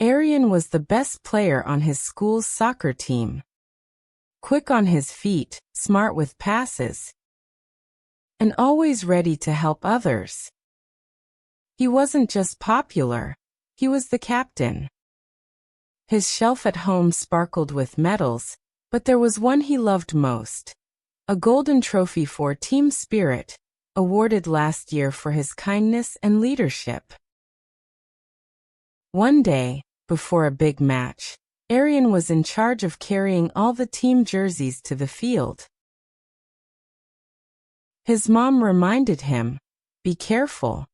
Aryan was the best player on his school's soccer team. Quick on his feet, smart with passes, and always ready to help others. He wasn't just popular, he was the captain. His shelf at home sparkled with medals, but there was one he loved most. A golden trophy for team spirit, awarded last year for his kindness and leadership. One day, before a big match, Aryan was in charge of carrying all the team jerseys to the field. His mom reminded him, "Be careful.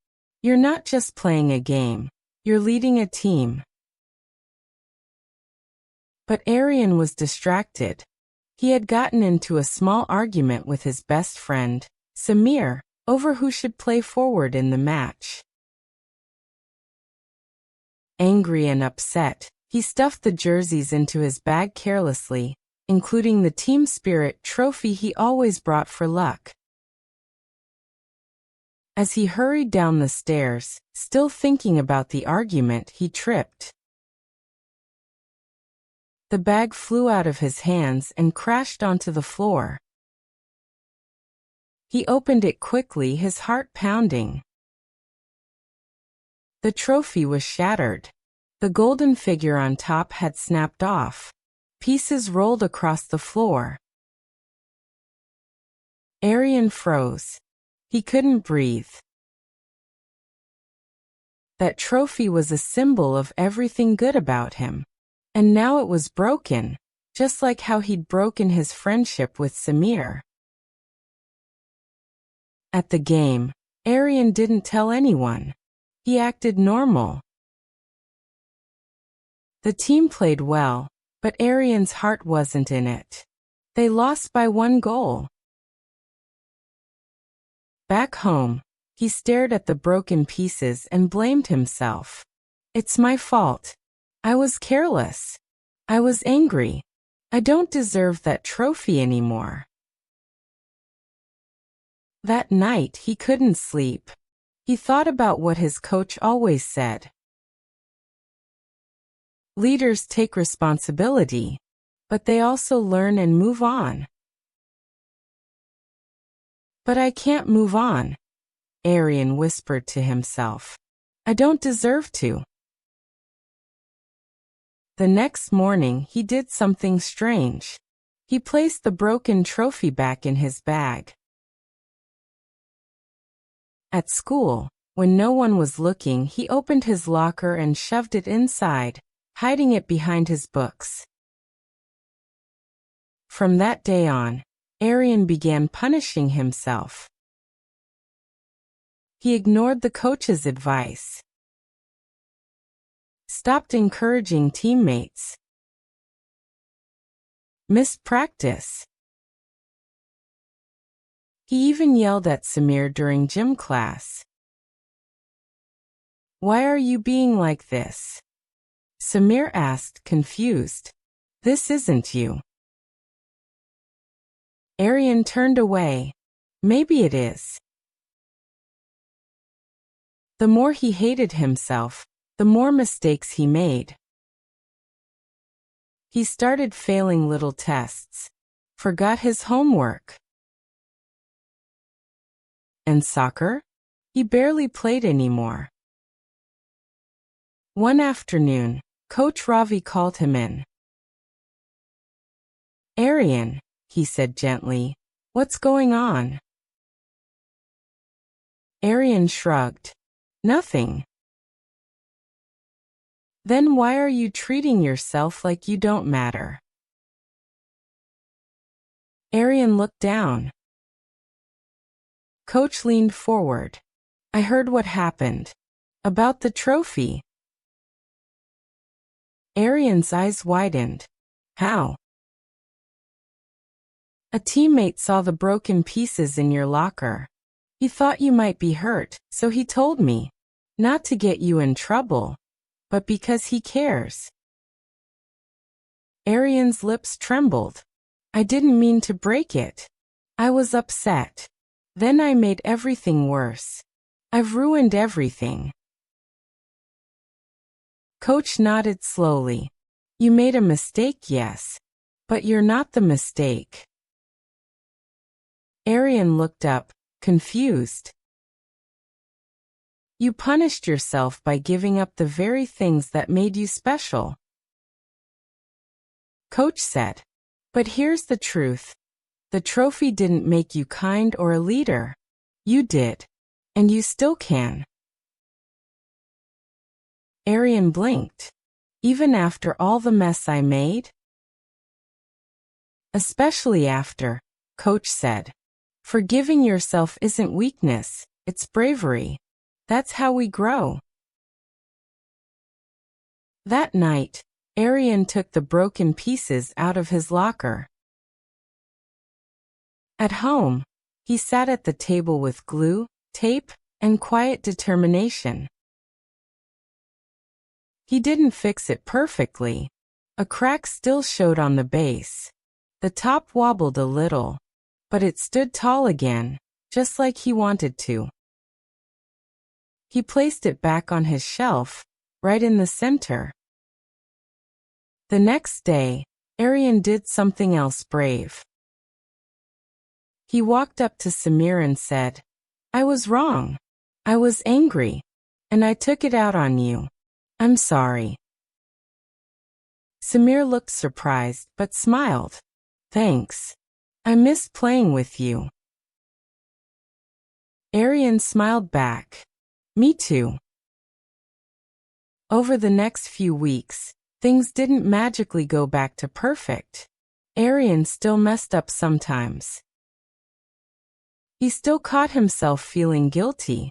You're not just playing a game, you're leading a team." But Aryan was distracted. He had gotten into a small argument with his best friend, Samir, over who should play forward in the match. Angry and upset, he stuffed the jerseys into his bag carelessly, including the team spirit trophy he always brought for luck. As he hurried down the stairs, still thinking about the argument, he tripped. The bag flew out of his hands and crashed onto the floor. He opened it quickly, his heart pounding. The trophy was shattered. The golden figure on top had snapped off. Pieces rolled across the floor. Aryan froze. He couldn't breathe. That trophy was a symbol of everything good about him. And now it was broken, just like how he'd broken his friendship with Samir. At the game, Aryan didn't tell anyone. He acted normal. The team played well, but Aryan's heart wasn't in it. They lost by 1 goal. Back home, he stared at the broken pieces and blamed himself. "It's my fault. I was careless. I was angry. I don't deserve that trophy anymore." That night he couldn't sleep. He thought about what his coach always said. Leaders take responsibility, but they also learn and move on. "But I can't move on," Aryan whispered to himself. "I don't deserve to." The next morning he did something strange. He placed the broken trophy back in his bag. At school, when no one was looking, he opened his locker and shoved it inside, hiding it behind his books. From that day on, Aryan began punishing himself. He ignored the coach's advice, stopped encouraging teammates, missed practice. He even yelled at Samir during gym class. "Why are you being like this?" Samir asked, confused. "This isn't you." Aryan turned away. "Maybe it is." The more he hated himself, the more mistakes he made. He started failing little tests, forgot his homework. And soccer? He barely played anymore. One afternoon, Coach Ravi called him in. "Aryan," he said gently, "what's going on?" Aryan shrugged. "Nothing." "Then why are you treating yourself like you don't matter?" Aryan looked down. Coach leaned forward. "I heard what happened. About the trophy." Aryan's eyes widened. "How?" "A teammate saw the broken pieces in your locker. He thought you might be hurt, so he told me. Not to get you in trouble, but because he cares." Aryan's lips trembled. "I didn't mean to break it. I was upset. Then I made everything worse. I've ruined everything." Coach nodded slowly. You made a mistake, yes. But you're not the mistake. Aryan looked up, confused. You punished yourself by giving up the very things that made you special. Coach said. But here's the truth. The trophy didn't make you kind or a leader. You did. And you still can. Aryan blinked. Even after all the mess I made? Especially after, Coach said. Forgiving yourself isn't weakness, it's bravery. That's how we grow. That night, Aryan took the broken pieces out of his locker. At home, he sat at the table with glue, tape, and quiet determination. He didn't fix it perfectly. A crack still showed on the base. The top wobbled a little, but it stood tall again, just like he wanted to. He placed it back on his shelf, right in the center. The next day, Aryan did something else brave. He walked up to Samir and said, I was wrong. I was angry, and I took it out on you. I'm sorry. Samir looked surprised but smiled. Thanks. I miss playing with you. Aryan smiled back. Me too. Over the next few weeks, things didn't magically go back to perfect. Aryan still messed up sometimes. He still caught himself feeling guilty.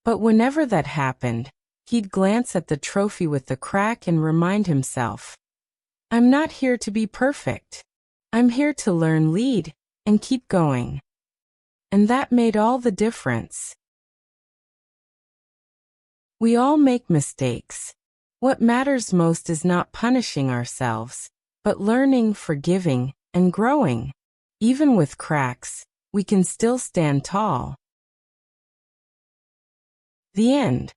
But whenever that happened, he'd glance at the trophy with the crack and remind himself, I'm not here to be perfect. I'm here to learn, lead, and keep going. And that made all the difference. We all make mistakes. What matters most is not punishing ourselves, but learning, forgiving, and growing. Even with cracks, we can still stand tall. The end.